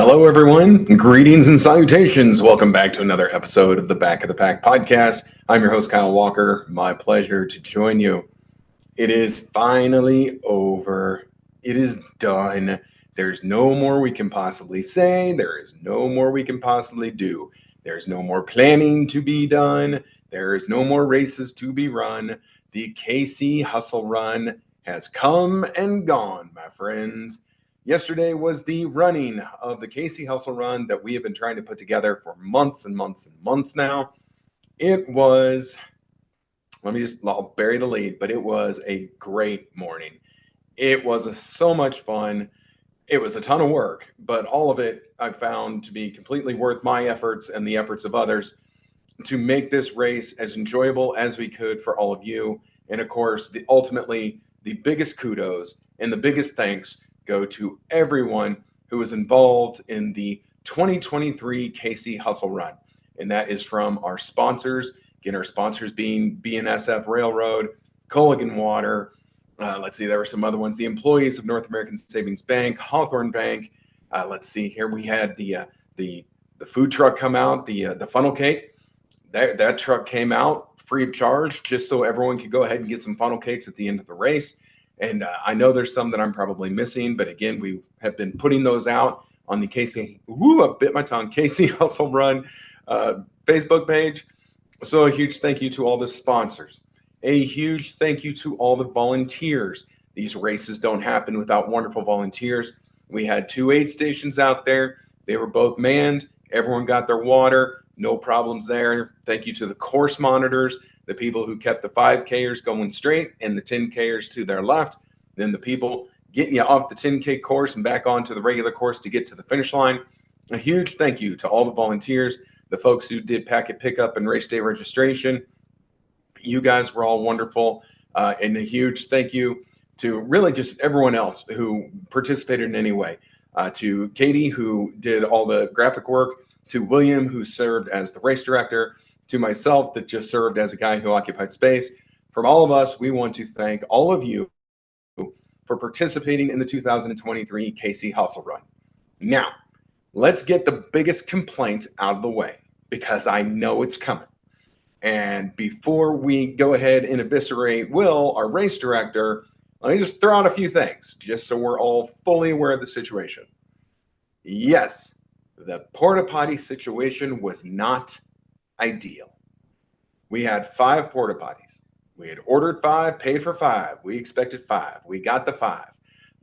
Hello, everyone. Greetings and salutations. Welcome back to another episode of the BotP Podcast. I'm your host, Kyle Walker. My pleasure to join you. It is finally over. It is done. There's no more we can possibly say. There is no more we can possibly do. There's no more planning to be done. There is no more races to be run. The KC Hustle Run has come and gone, my friends. Yesterday was the running of the KC Hustle Run that we have been trying to put together for months and months and months now. It was, I'll bury the lead, but it was a great morning. It was so much fun. It was a ton of work, but all of it I found to be completely worth my efforts and the efforts of others to make this race as enjoyable as we could for all of you. And of course, ultimately, the biggest kudos and the biggest thanks go to everyone who was involved in the 2023 KC Hustle Run. And that is from our sponsors. Again, our sponsors being BNSF Railroad, Culligan Water. Let's see, there were some other ones. The employees of North American Savings Bank, Hawthorne Bank. Let's see here. We had the food truck come out, the funnel cake. That truck came out free of charge just so everyone could go ahead and get some funnel cakes at the end of the race. And I know there's some that I'm probably missing, but again, we have been putting those out on the KC Hustle Run Facebook page. So a huge thank you to all the sponsors. A huge thank you to all the volunteers. These races don't happen without wonderful volunteers. We had 2 aid stations out there. They were both manned. Everyone got their water. No problems there. Thank you to the course monitors, the people who kept the 5Kers going straight and the 10Kers to their left, then the people getting you off the 10K course and back onto the regular course to get to the finish line. A huge thank you to all the volunteers, the folks who did packet pickup and race day registration. You guys were all wonderful. And a huge thank you to really just everyone else who participated in any way. To Katie, who did all the graphic work, to William, who served as the race director, to myself that just served as a guy who occupied space. From all of us, we want to thank all of you for participating in the 2023 KC Hustle Run. Now, let's get the biggest complaints out of the way because I know it's coming. And before we go ahead and eviscerate Will, our race director, let me just throw out a few things just so we're all fully aware of the situation. Yes, the porta potty situation was not ideal. We had 5 porta potties. We had ordered 5, paid for 5. We expected 5. We got the 5.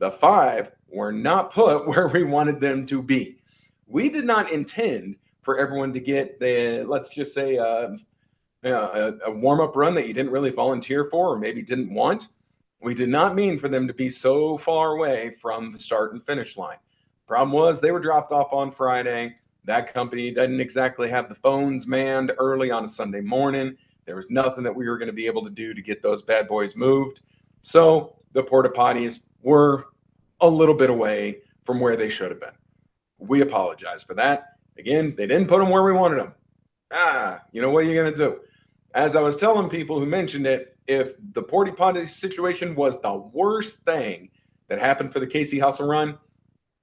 The 5 were not put where we wanted them to be. We did not intend for everyone to get let's just say, a warm-up run that you didn't really volunteer for or maybe didn't want. We did not mean for them to be so far away from the start and finish line. Problem was they were dropped off on Friday. That company doesn't exactly have the phones manned early on a Sunday morning. There was nothing that we were going to be able to do to get those bad boys moved. So the porta potties were a little bit away from where they should have been. We apologize for that. Again, they didn't put them where we wanted them. You know what are you going to do? As I was telling people who mentioned it, if the porta potty situation was the worst thing that happened for the KC Hustle Run,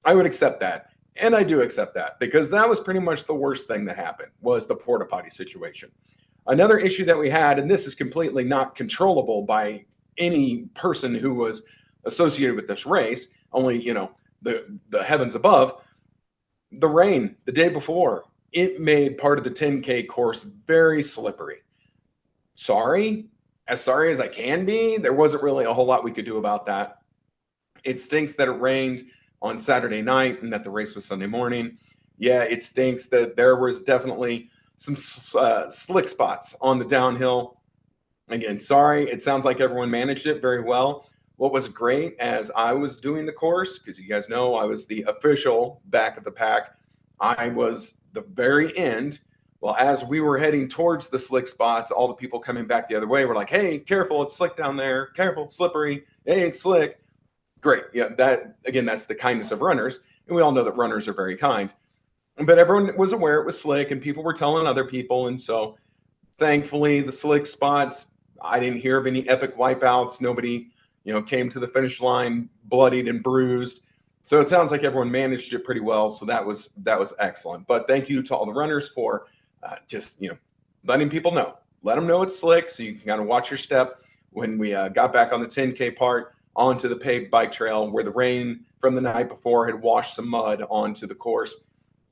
I would accept that. And I do accept that because that was pretty much the worst thing that happened was the porta potty situation. Another issue that we had, and this is completely not controllable by any person who was associated with this race, only, the heavens above, the rain the day before, it made part of the 10K course very slippery. Sorry as I can be, there wasn't really a whole lot we could do about that. It stinks that it rained on Saturday night and that the race was Sunday morning. Yeah, it stinks that there was definitely some slick spots on the downhill. Again, sorry, it sounds like everyone managed it very well. What was great as I was doing the course, because you guys know I was the official back of the pack, I was the very end. Well, as we were heading towards the slick spots, all the people coming back the other way were like, hey, careful, it's slick down there. Careful, it's slippery. Hey, it's slick. Great. Yeah, that's the kindness of runners. And we all know that runners are very kind. But everyone was aware it was slick and people were telling other people. And so thankfully, the slick spots, I didn't hear of any epic wipeouts. Nobody, came to the finish line bloodied and bruised. So it sounds like everyone managed it pretty well. So that was excellent. But thank you to all the runners for just letting people know. Let them know it's slick, so you can kind of watch your step. When we got back on the 10K part onto the paved bike trail, where the rain from the night before had washed some mud onto the course,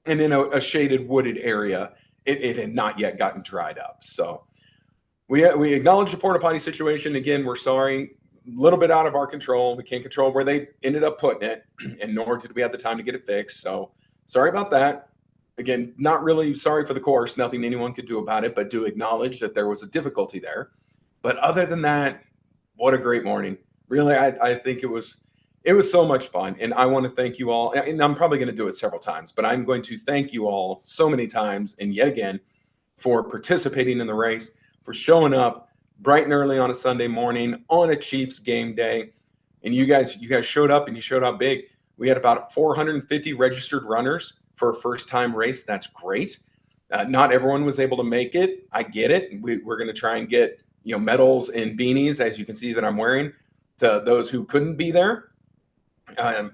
and in a shaded wooded area, it had not yet gotten dried up. So we acknowledge the porta potty situation. Again, we're sorry. A little bit out of our control. We can't control where they ended up putting it, and nor did we have the time to get it fixed. So sorry about that. Again, not really sorry for the course. Nothing anyone could do about it, but do acknowledge that there was a difficulty there. But other than that, what a great morning. Really, I think it was so much fun. And I want to thank you all. And I'm probably going to do it several times, but I'm going to thank you all so many times and yet again for participating in the race, for showing up bright and early on a Sunday morning on a Chiefs game day. And you guys showed up, and you showed up big. We had about 450 registered runners for a first-time race. That's great. Not everyone was able to make it. I get it. We're going to try and get medals and beanies, as you can see that I'm wearing, to those who couldn't be there.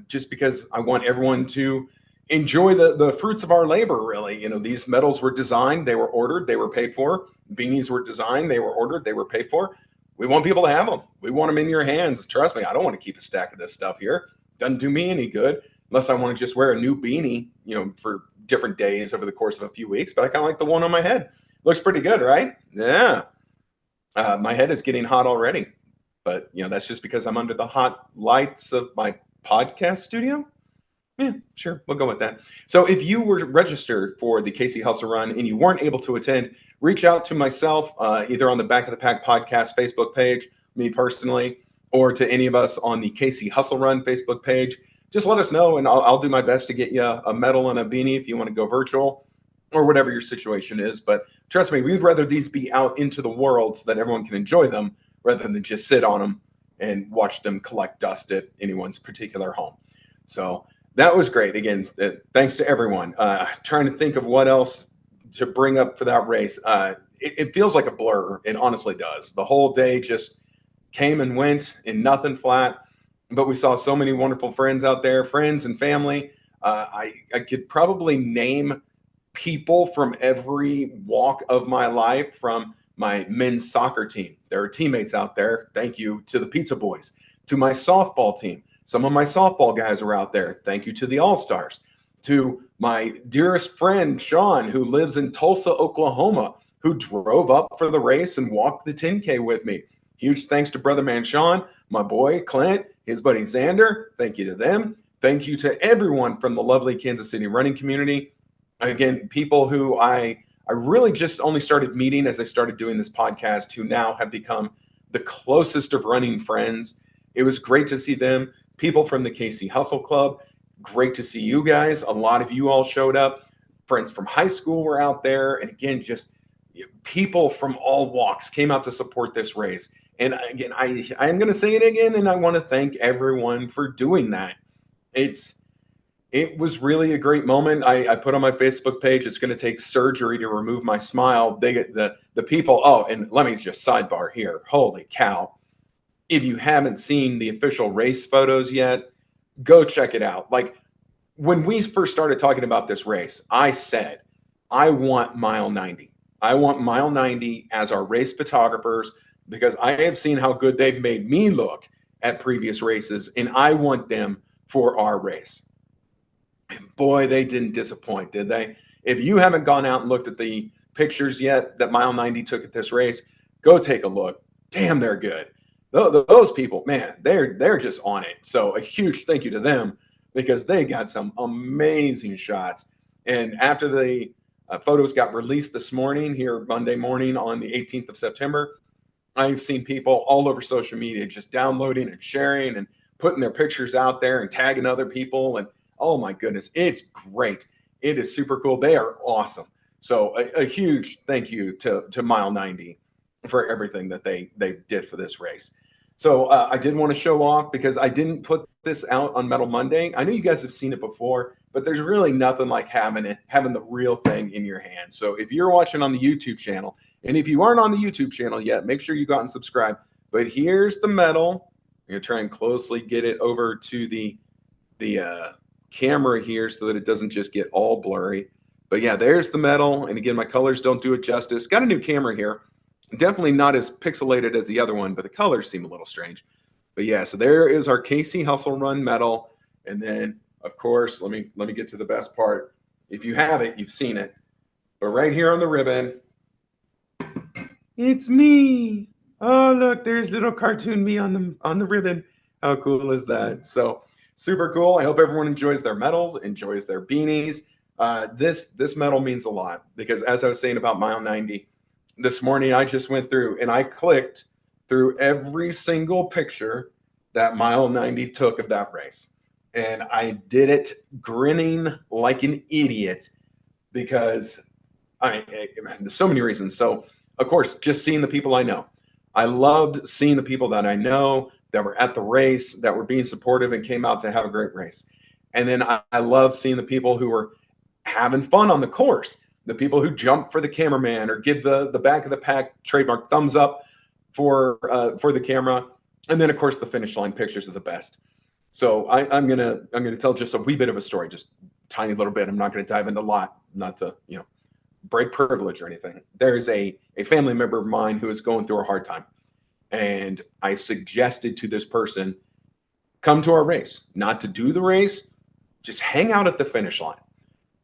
Just because I want everyone to enjoy the fruits of our labor, really. These medals were designed, they were ordered, they were paid for. Beanies were designed, they were ordered, they were paid for. We want people to have them. We want them in your hands. Trust me, I don't want to keep a stack of this stuff here. Doesn't do me any good unless I want to just wear a new beanie, for different days over the course of a few weeks. But I kind of like the one on my head. Looks pretty good, right? Yeah. My head is getting hot already. But, that's just because I'm under the hot lights of my podcast studio. Yeah, sure. We'll go with that. So if you were registered for the KC Hustle Run and you weren't able to attend, reach out to myself, either on the Back of the Pack podcast Facebook page, me personally, or to any of us on the KC Hustle Run Facebook page. Just let us know, and I'll do my best to get you a medal and a beanie if you want to go virtual or whatever your situation is. But trust me, we'd rather these be out into the world so that everyone can enjoy them rather than just sit on them and watch them collect dust at anyone's particular home. So that was great. Again, thanks to everyone. Trying to think of what else to bring up for that race. It feels like a blur. It honestly does. The whole day just came and went in nothing flat. But we saw so many wonderful friends out there, friends and family. I could probably name people from every walk of my life, from my men's soccer team. There are teammates out there. Thank you to the Pizza Boys. To my softball team. Some of my softball guys are out there. Thank you to the All-Stars. To my dearest friend, Sean, who lives in Tulsa, Oklahoma, who drove up for the race and walked the 10K with me. Huge thanks to brother man Sean, my boy Clint, his buddy Xander. Thank you to them. Thank you to everyone from the lovely Kansas City running community. Again, people who I really just only started meeting as I started doing this podcast, who now have become the closest of running friends. It was great to see them. People from the KC Hustle Club, great to see you guys. A lot of you all showed up. Friends from high school were out there. And again, just people from all walks came out to support this race. And again, I am going to say it again, and I want to thank everyone for doing that. It was really a great moment. I put on my Facebook page, it's going to take surgery to remove my smile. They get the people. Oh, and let me just sidebar here. Holy cow. If you haven't seen the official race photos yet, go check it out. Like, when we first started talking about this race, I said, I want mile 90. I want mile 90 as our race photographers, because I have seen how good they've made me look at previous races, and I want them for our race. And boy, they didn't disappoint, did they? If you haven't gone out and looked at the pictures yet that mile 90 took at this race, go take a look. Damn, they're good. Those people, man, they're just on it. So a huge thank you to them, because they got some amazing shots. And after the photos got released this morning, here Monday morning on the 18th of September, I've seen people all over social media just downloading and sharing and putting their pictures out there and tagging other people. And oh my goodness, it's great. It is super cool. They are awesome. So a huge thank you to Mile 90 for everything that they did for this race. So I did want to show off, because I didn't put this out on Metal Monday. I know you guys have seen it before, but there's really nothing like having the real thing in your hand. So if you're watching on the YouTube channel, and if you aren't on the YouTube channel yet, make sure you go out and subscribe. But here's the medal. I'm going to try and closely get it over to the the camera here so that it doesn't just get all blurry. But yeah, there's the medal. And again, my colors don't do it justice. Got a new camera here. Definitely not as pixelated as the other one, but the colors seem a little strange. But yeah, so there is our KC Hustle Run medal. And then, of course, let me get to the best part. If you have it, you've seen it. But right here on the ribbon, it's me. Oh, look, there's little cartoon me on the ribbon. How cool is that? So super cool. I hope everyone enjoys their medals, enjoys their beanies. This medal means a lot because, as I was saying about mile 90, this morning I just went through and I clicked through every single picture that mile 90 took of that race. And I did it grinning like an idiot because there's so many reasons. So, of course, just seeing the people I know. I loved seeing the people that I know that were at the race, that were being supportive and came out to have a great race. And then I love seeing the people who were having fun on the course, the people who jump for the cameraman or give the back of the pack trademark thumbs up for the camera. And then, of course, the finish line pictures are the best. So I'm gonna tell just a wee bit of a story, just tiny little bit. I'm not going to dive into a lot, not to break privilege or anything. There's a family member of mine who is going through a hard time. And I suggested to this person, come to our race, not to do the race, just hang out at the finish line.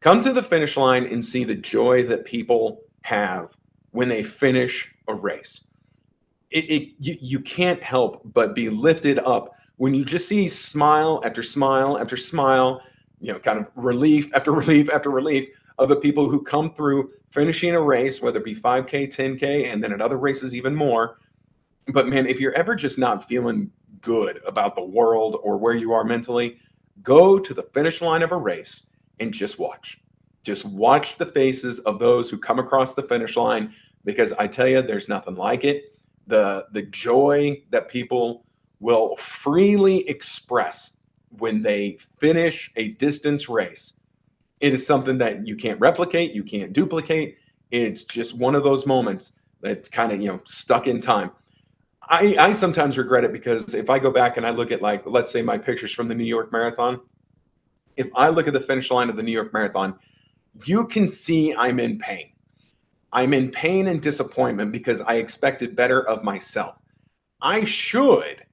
Come to the finish line and see the joy that people have when they finish a race. You can't help but be lifted up when you just see smile after smile after smile, kind of relief after relief after relief of the people who come through finishing a race, whether it be 5K, 10K, and then at other races even more. But man, if you're ever just not feeling good about the world or where you are mentally, go to the finish line of a race and just watch. Just watch the faces of those who come across the finish line, because I tell you, there's nothing like it. The joy that people will freely express when they finish a distance race. It is something that you can't replicate, you can't duplicate. It's just one of those moments that's kind of, stuck in time. I sometimes regret it because if I go back and I look at, like, let's say my pictures from the New York Marathon, if I look at the finish line of the New York Marathon, you can see I'm in pain. I'm in pain and disappointment because I expected better of myself. I should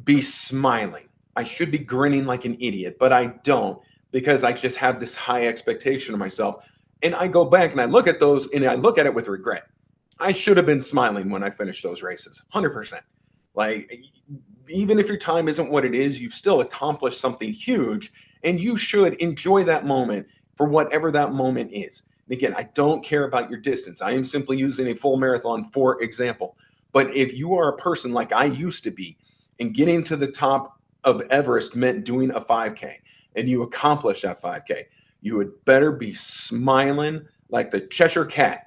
be smiling. I should be grinning like an idiot, but I don't, because I just have this high expectation of myself. And I go back and I look at those and I look at it with regret. I should have been smiling when I finished those races, 100%. Like, even if your time isn't what it is, you've still accomplished something huge, and you should enjoy that moment for whatever that moment is. And again, I don't care about your distance. I am simply using a full marathon for example. But if you are a person like I used to be, and getting to the top of Everest meant doing a 5K, and you accomplish that 5K, you would better be smiling like the Cheshire Cat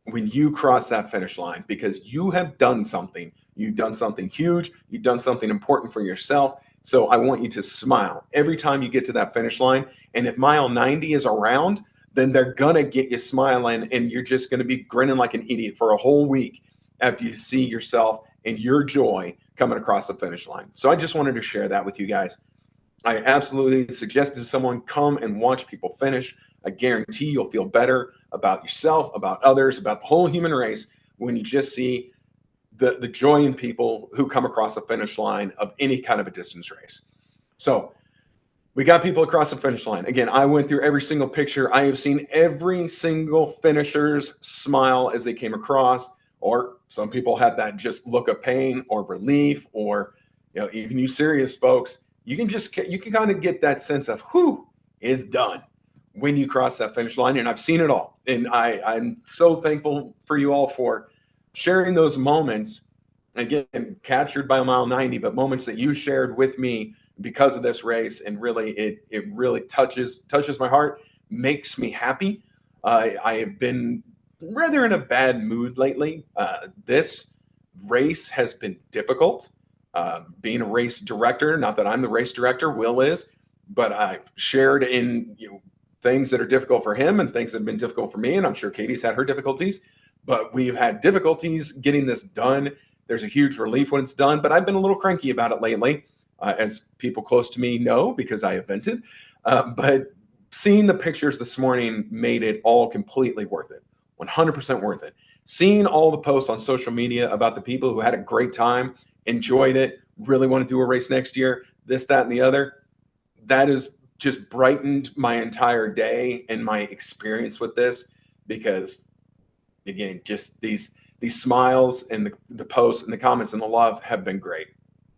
when you cross that finish line, because you have done something. You've done something huge. You've done something important for yourself. So I want you to smile every time you get to that finish line. And if mile 90 is around, then they're going to get you smiling, and you're just going to be grinning like an idiot for a whole week after you see yourself and your joy coming across the finish line. So I just wanted to share that with you guys. I absolutely suggest to someone, come and watch people finish. I guarantee you'll feel better about yourself, about others, about the whole human race when you just see the joy in people who come across the finish line of any kind of a distance race. So we got people across the finish line. Again, I went through every single picture. I have seen every single finisher's smile as they came across, or some people had that just look of pain or relief, or even you serious folks, you can kind of get that sense of whew, it's done when you cross that finish line. And I've seen it all. And I'm so thankful for you all for sharing those moments, again, captured by mile 90, but moments that you shared with me because of this race. And really, it really touches my heart, makes me happy. I have been rather in a bad mood lately. This race has been difficult. Being a race director, not that I'm the race director, Will is, but I've shared in things that are difficult for him and things that have been difficult for me. And I'm sure Katie's had her difficulties, but we've had difficulties getting this done. There's a huge relief when it's done, but I've been a little cranky about it lately. as people close to me know, because I evented. But seeing the pictures this morning made it all completely worth it, 100% worth it. Seeing all the posts on social media about the people who had a great time, enjoyed it, really want to do a race next year, this, that, and the other, that has just brightened my entire day and my experience with this, because again, just these smiles and the posts and the comments and the love have been great.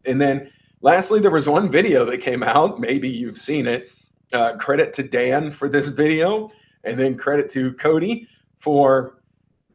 And then lastly, there was one video that came out, maybe you've seen it. Credit to Dan for this video, and then credit to Cody for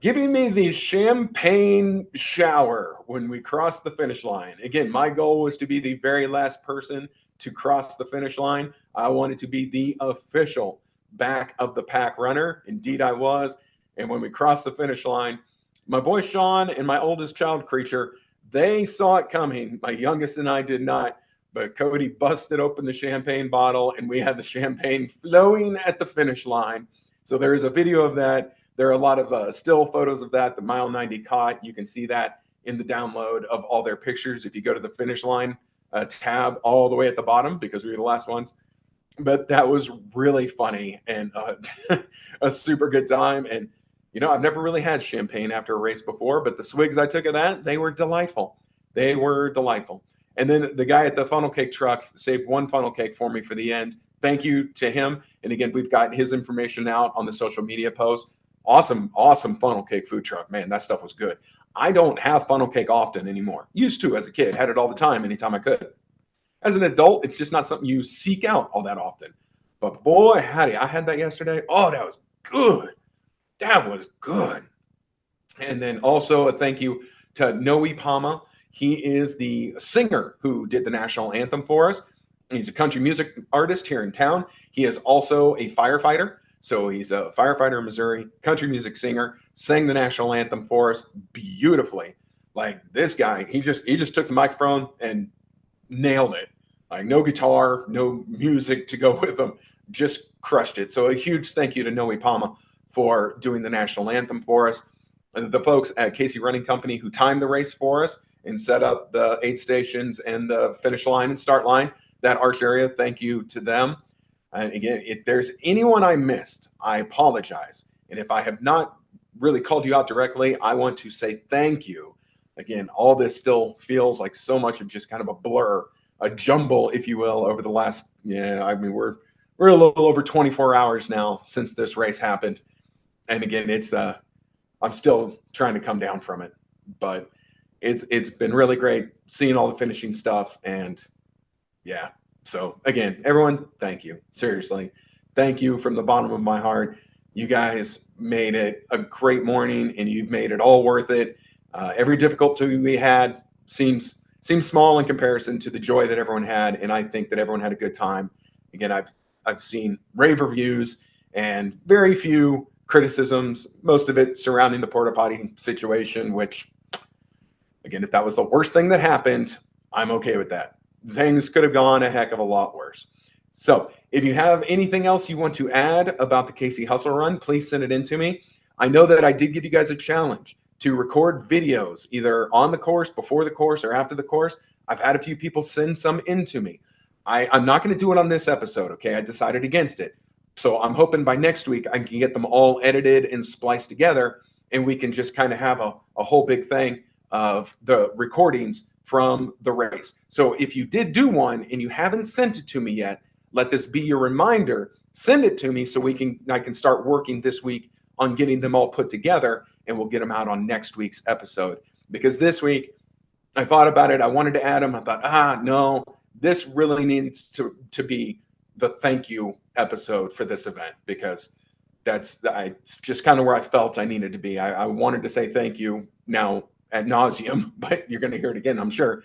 giving me the champagne shower when we crossed the finish line. Again, my goal was to be the very last person to cross the finish line. I wanted to be the official back of the pack runner. Indeed, I was. And when we crossed the finish line, my boy Sean and my oldest child creature, they saw it coming. My youngest and I did not. But Cody busted open the champagne bottle, and we had the champagne flowing at the finish line. So there is a video of that. There are a lot of still photos of that. The Mile 90 caught. You can see that in the download of all their pictures if you go to the finish line tab all the way at the bottom, because we were the last ones. But that was really funny and a super good time. And, you know, I've never really had champagne after a race before, but the swigs I took of that, they were delightful. They were delightful. And then the guy at the funnel cake truck saved one funnel cake for me for the end. Thank you to him. And again, we've got his information out on the social media post. Awesome funnel cake food truck. Man, that stuff was good. I don't have funnel cake often anymore. Used to as a kid, had it all the time, anytime I could. As an adult, it's just not something you seek out all that often. But boy, howdy, I had that yesterday. Oh, that was good. That was good. And then also a thank you to Noe Palma. He is the singer who did the national anthem for us. He's a country music artist here in town. He is also a firefighter. So he's a firefighter in Missouri, country music singer, sang the national anthem for us beautifully. Like this guy, he just took the microphone and nailed it. Like no guitar, no music to go with him, just crushed it. So a huge thank you to Noe Palma for doing the national anthem for us. And the folks at Casey Running Company who timed the race for us and set up the aid stations and the finish line and start line, that arch area, thank you to them. And again, if there's anyone I missed, I apologize. And if I have not really called you out directly, I want to say thank you. Again, all this still feels like so much of just kind of a blur, a jumble, if you will, over the last, we're a little over 24 hours now since this race happened. And again, it's I'm still trying to come down from it, but it's been really great seeing all the finishing stuff. And yeah, so again, everyone, thank you. Seriously, thank you from the bottom of my heart. You guys made it a great morning, and you've made it all worth it. Every difficulty we had seems small in comparison to the joy that everyone had, and I think that everyone had a good time. Again, I've seen rave reviews and very few criticisms, most of it surrounding the porta potty situation, which, again, if that was the worst thing that happened, I'm okay with that. Things could have gone a heck of a lot worse. So if you have anything else you want to add about the Casey Hustle Run, please send it in to me. I know that I did give you guys a challenge to record videos either on the course, before the course, or after the course. I've had a few people send some in to me. I'm not going to do it on this episode, okay? I decided against it. So I'm hoping by next week I can get them all edited and spliced together, and we can just kind of have a whole big thing of the recordings from the race. So if you did do one and you haven't sent it to me yet, let this be your reminder. Send it to me so I can start working this week on getting them all put together, and we'll get them out on next week's episode. Because this week I thought about it. I wanted to add them. I thought, no, this really needs to be the thank you episode for this event, because that's just kind of where I felt I needed to be. I wanted to say thank you now ad nauseum, but you're going to hear it again, I'm sure,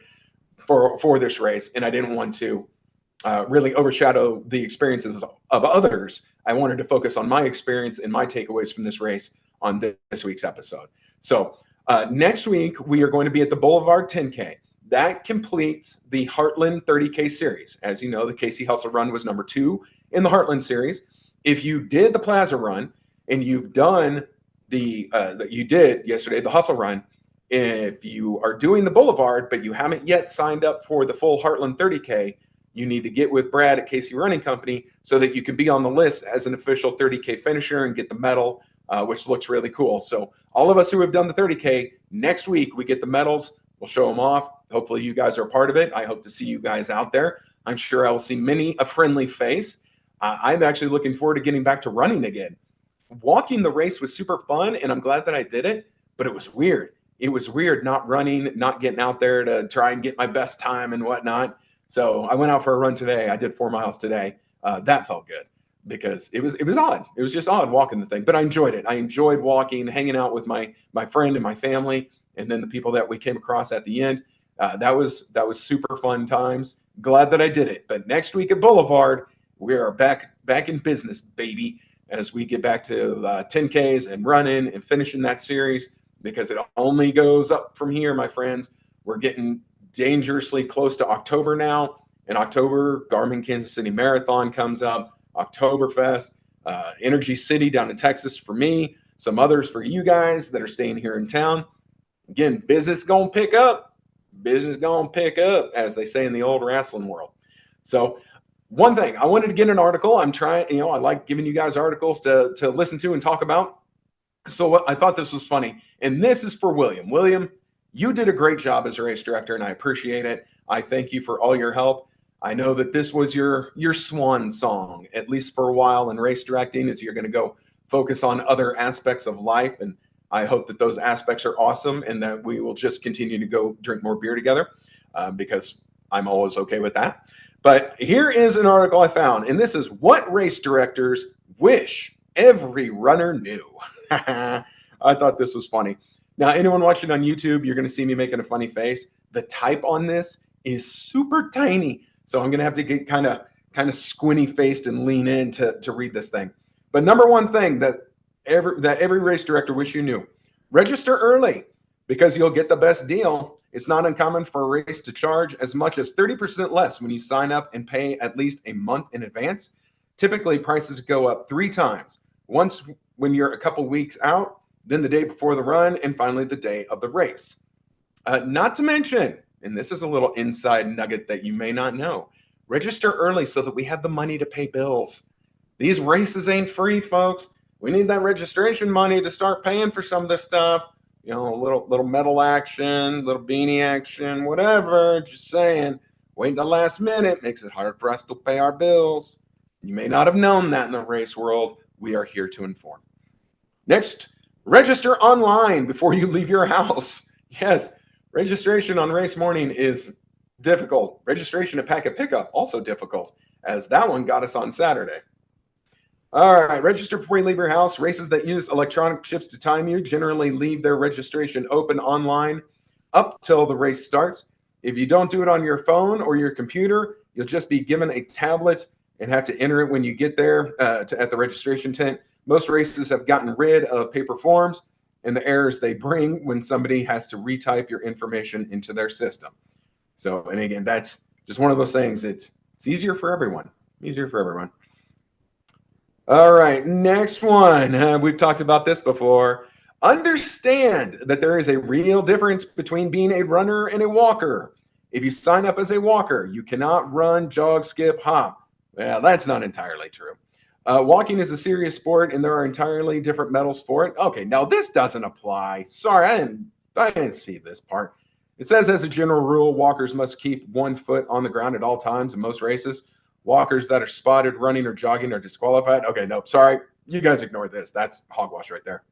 for this race. And I didn't want to really overshadow the experiences of others. I wanted to focus on my experience and my takeaways from this race on this week's episode. So next week, we are going to be at the Boulevard 10K. That completes the Heartland 30K series. As you know, the Casey Hustle Run was number 2 in the Heartland series. If you did the Plaza Run and you've done you did yesterday the Hustle Run, If you are doing the Boulevard, but you haven't yet signed up for the full Heartland 30K, you need to get with Brad at Casey Running Company so that you can be on the list as an official 30K finisher and get the medal, which looks really cool. So all of us who have done the 30K, next week we get the medals. We'll show them off. Hopefully you guys are a part of it. I hope to see you guys out there. I'm sure I will see many a friendly face. I'm actually looking forward to getting back to running again. Walking the race was super fun, and I'm glad that I did it, but it was weird. It was weird not running, not getting out there to try and get my best time and whatnot. So I went out for a run today. I did 4 miles today. That felt good because it was odd. It was just odd walking the thing, but I enjoyed it. I enjoyed walking, hanging out with my friend and my family, and then the people that we came across at the end. That was super fun times. Glad that I did it. But next week at Boulevard, we are back in business, baby, as we get back to 10Ks and running and finishing that series, because it only goes up from here, my friends. We're getting dangerously close to October now. In October, Garmin Kansas City Marathon comes up, Oktoberfest, Energy City down in Texas for me, some others for you guys that are staying here in town. Again, business gonna pick up. Business gonna pick up, as they say in the old wrestling world. So one thing, I wanted to get an article. I'm trying, I like giving you guys articles to listen to and talk about. So I thought this was funny. And this is for William. William, you did a great job as a race director, and I appreciate it. I thank you for all your help. I know that this was your swan song, at least for a while in race directing, as you're going to go focus on other aspects of life. And I hope that those aspects are awesome and that we will just continue to go drink more beer together, because I'm always okay with that. But here is an article I found, and this is what race directors wish every runner knew. I thought this was funny. Now, anyone watching on YouTube, you're going to see me making a funny face. The type on this is super tiny, so I'm going to have to get kind of squinty faced and lean in to read this thing. But number one thing that every race director wish you knew: register early, because you'll get the best deal. It's not uncommon for a race to charge as much as 30% less when you sign up and pay at least a month in advance. Typically, prices go up 3 times. Once when you're a couple weeks out, then the day before the run, and finally the day of the race. Not to mention, and this is a little inside nugget that you may not know, register early so that we have the money to pay bills. These races ain't free, folks. We need that registration money to start paying for some of this stuff. A little medal action, little beanie action, whatever. Just saying, waiting the last minute makes it hard for us to pay our bills. You may not have known that in the race world. We are here to inform. Next, register online before you leave your house. Yes, registration on race morning is difficult. Registration at packet pickup, also difficult, as that one got us on Saturday. All right, register before you leave your house. Races that use electronic chips to time you generally leave their registration open online up till the race starts. If you don't do it on your phone or your computer, you'll just be given a tablet and have to enter it when you get there at the registration tent. Most races have gotten rid of paper forms and the errors they bring when somebody has to retype your information into their system. So, and again, that's just one of those things. It's easier for everyone. Easier for everyone. All right, next one. We've talked about this before. Understand that there is a real difference between being a runner and a walker. If you sign up as a walker, you cannot run, jog, skip, hop. Well, that's not entirely true. Walking is a serious sport, and there are entirely different medals for it. Okay, now this doesn't apply. Sorry, I didn't see this part. It says, as a general rule, walkers must keep 1 foot on the ground at all times in most races. Walkers that are spotted running or jogging are disqualified. Okay, nope, sorry. You guys ignore this. That's hogwash right there.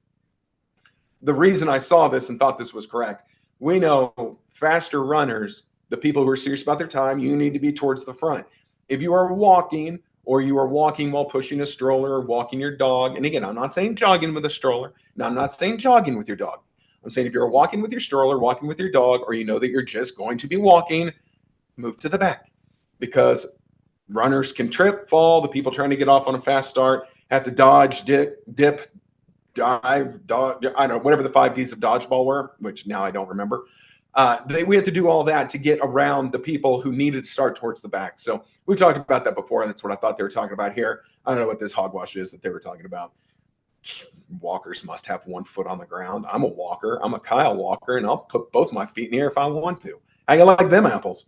The reason I saw this and thought this was correct, we know faster runners, the people who are serious about their time, you need to be towards the front. If you are walking, or you are walking while pushing a stroller or walking your dog, and again, I'm not saying jogging with a stroller, and I'm not saying jogging with your dog. I'm saying if you're walking with your stroller, walking with your dog, or you know that you're just going to be walking, move to the back, because runners can trip, fall. The people trying to get off on a fast start have to dodge, dip, dive, dodge. I don't know, whatever the 5 Ds of dodgeball were, which now I don't remember. We have to do all that to get around the people who needed to start towards the back. So we talked about that before, and that's what I thought they were talking about here. I don't know what this hogwash is that they were talking about. Walkers must have one foot on the ground. I'm a walker. I'm a Kyle Walker, and I'll put both my feet in the air if I want to. How you like them apples?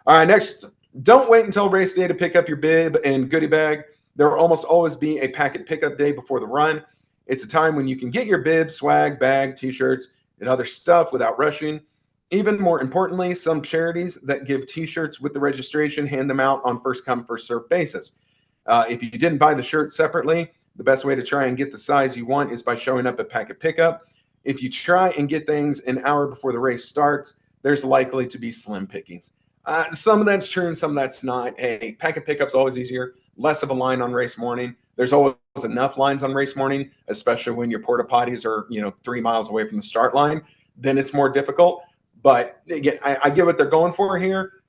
All right, next. Don't wait until race day to pick up your bib and goodie bag. There will almost always be a packet pickup day before the run. It's a time when you can get your bib, swag, bag, t-shirts, and other stuff without rushing. Even more importantly, some charities that give t-shirts with the registration hand them out on first come, first served basis. If you didn't buy the shirt separately, the best way to try and get the size you want is by showing up at packet pickup. If you try and get things an hour before the race starts, there's likely to be slim pickings. Some of that's true and some of that's not. Hey, packet pickup's always easier. Less of a line on race morning. There's always enough lines on race morning, especially when your porta potties are 3 miles away from the start line. Then it's more difficult. But again, I get what they're going for here.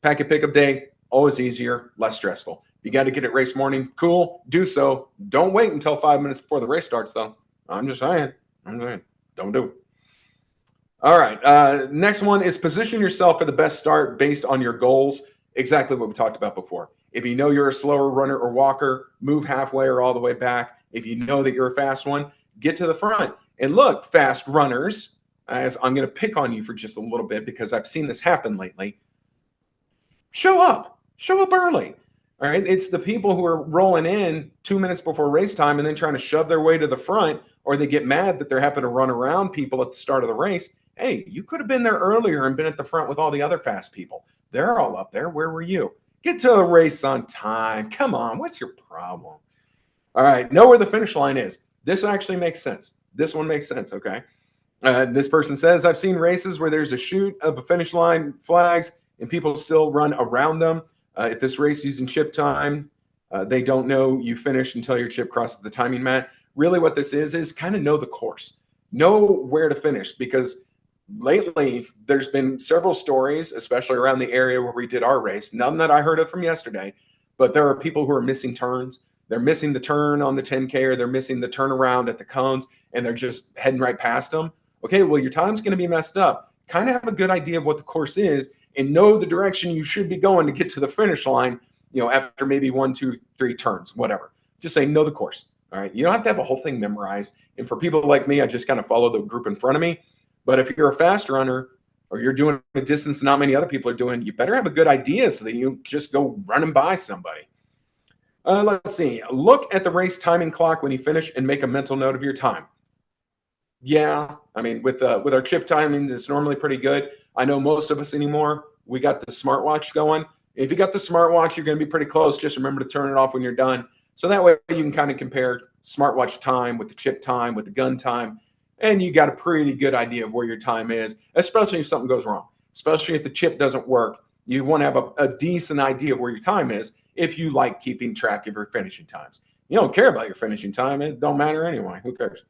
Packet pickup day, always easier, less stressful. You got to get it race morning. Cool. Do so. Don't wait until 5 minutes before the race starts, though. I'm just saying. Don't do it. All right. Next one is position yourself for the best start based on your goals. Exactly what we talked about before. If you know you're a slower runner or walker, move halfway or all the way back. If you know that you're a fast one, get to the front. And look, fast runners, as I'm going to pick on you for just a little bit because I've seen this happen lately. Show up early. All right. It's the people who are rolling in 2 minutes before race time and then trying to shove their way to the front, or they get mad that they're having to run around people at the start of the race. Hey, you could have been there earlier and been at the front with all the other fast people. They're all up there. Where were you? Get to the race on time. Come on. What's your problem? All right. Know where the finish line is. This actually makes sense. This one makes sense. Okay. This person says, I've seen races where there's a shoot of a finish line flags and people still run around them. If this race using chip time, they don't know you finished until your chip crosses the timing mat. Really what this is kind of know the course. Know where to finish, because lately there's been several stories, especially around the area where we did our race, none that I heard of from yesterday, but there are people who are missing turns. They're missing the turn on the 10K, or they're missing the turnaround at the cones, and they're just heading right past them. Okay, well, your time's going to be messed up. Kind of have a good idea of what the course is and know the direction you should be going to get to the finish line, after maybe 1, 2, 3 turns, whatever. Just say, know the course. All right. You don't have to have a whole thing memorized. And for people like me, I just kind of follow the group in front of me. But if you're a fast runner or you're doing a distance not many other people are doing, you better have a good idea so that you just go running by somebody. Let's see. Look at the race timing clock when you finish and make a mental note of your time. Yeah, I mean, with our chip timing, it's normally pretty good. I know most of us anymore, we got the smartwatch going. If you got the smartwatch, you're going to be pretty close. Just remember to turn it off when you're done. So that way you can kind of compare smartwatch time with the chip time, with the gun time, and you got a pretty good idea of where your time is, especially if something goes wrong. Especially if the chip doesn't work, you want to have a decent idea of where your time is if you like keeping track of your finishing times. You don't care about your finishing time. It don't matter anyway. Who cares?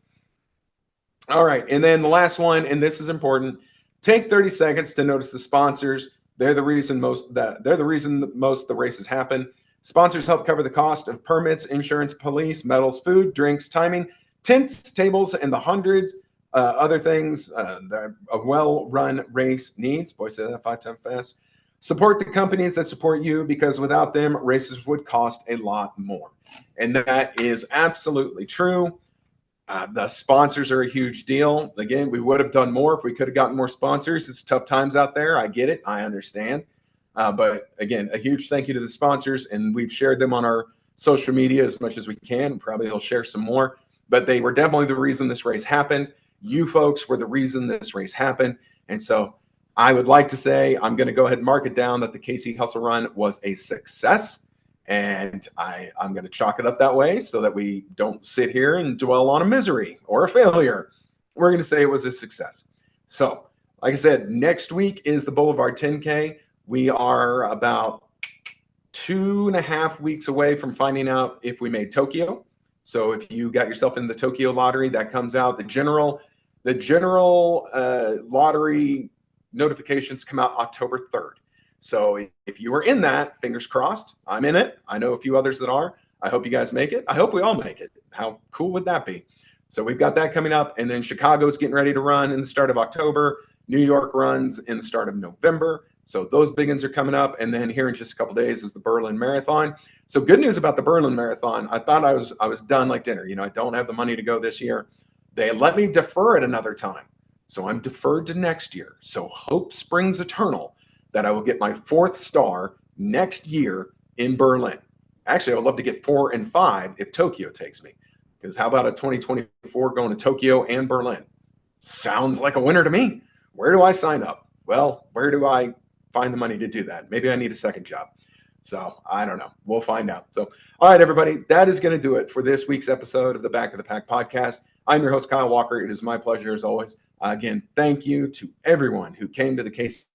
All right. And then the last one, and this is important, take 30 seconds to notice the sponsors. They're the reason most the races happen. Sponsors help cover the cost of permits, insurance, police, medals, food, drinks, timing, tents, tables, and the hundreds other things that a well-run race needs. Boy, say that 5 times fast. Support the companies that support you, because without them, races would cost a lot more. And that is absolutely true. The sponsors are a huge deal. Again, we would have done more if we could have gotten more sponsors. It's tough times out there. I get it. I understand. But again, a huge thank you to the sponsors, and we've shared them on our social media as much as we can. Probably we'll share some more, but they were definitely the reason this race happened. You folks were the reason this race happened. And so I would like to say, I'm going to go ahead and mark it down that the KC Hustle Run was a success. And I'm going to chalk it up that way so that we don't sit here and dwell on a misery or a failure. We're going to say it was a success. So, like I said, next week is the Boulevard 10K. We are about 2.5 weeks away from finding out if we made Tokyo. So if you got yourself in the Tokyo lottery, that comes out. The general lottery notifications come out October 3rd. So if you were in that, fingers crossed, I'm in it. I know a few others that are. I hope you guys make it. I hope we all make it. How cool would that be? So we've got that coming up. And then Chicago's getting ready to run in the start of October. New York runs in the start of November. So those big ones are coming up. And then here in just a couple days is the Berlin Marathon. So good news about the Berlin Marathon. I thought I was done like dinner. I don't have the money to go this year. They let me defer it another time. So I'm deferred to next year. So hope springs eternal that I will get my 4th star next year in Berlin. Actually, I would love to get 4 and 5 if Tokyo takes me. Because how about a 2024 going to Tokyo and Berlin? Sounds like a winner to me. Where do I sign up? Well, where do I find the money to do that? Maybe I need a second job. So I don't know. We'll find out. So, all right, everybody, that is going to do it for this week's episode of the Back of the Pack podcast. I'm your host, Kyle Walker. It is my pleasure as always. Again, thank you to everyone who came to the KC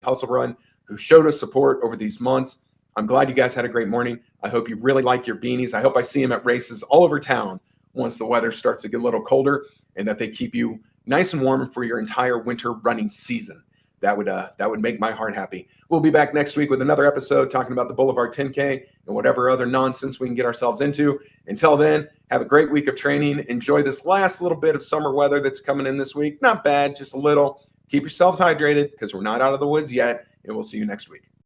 Hustle Run, who showed us support over these months. I'm glad you guys had a great morning. I hope you really like your beanies. I hope I see them at races all over town once the weather starts to get a little colder, and that they keep you nice and warm for your entire winter running season. That would make my heart happy. We'll be back next week with another episode talking about the Boulevard 10K and whatever other nonsense we can get ourselves into. Until then, have a great week of training. Enjoy this last little bit of summer weather that's coming in this week. Not bad, just a little. Keep yourselves hydrated because we're not out of the woods yet, and we'll see you next week.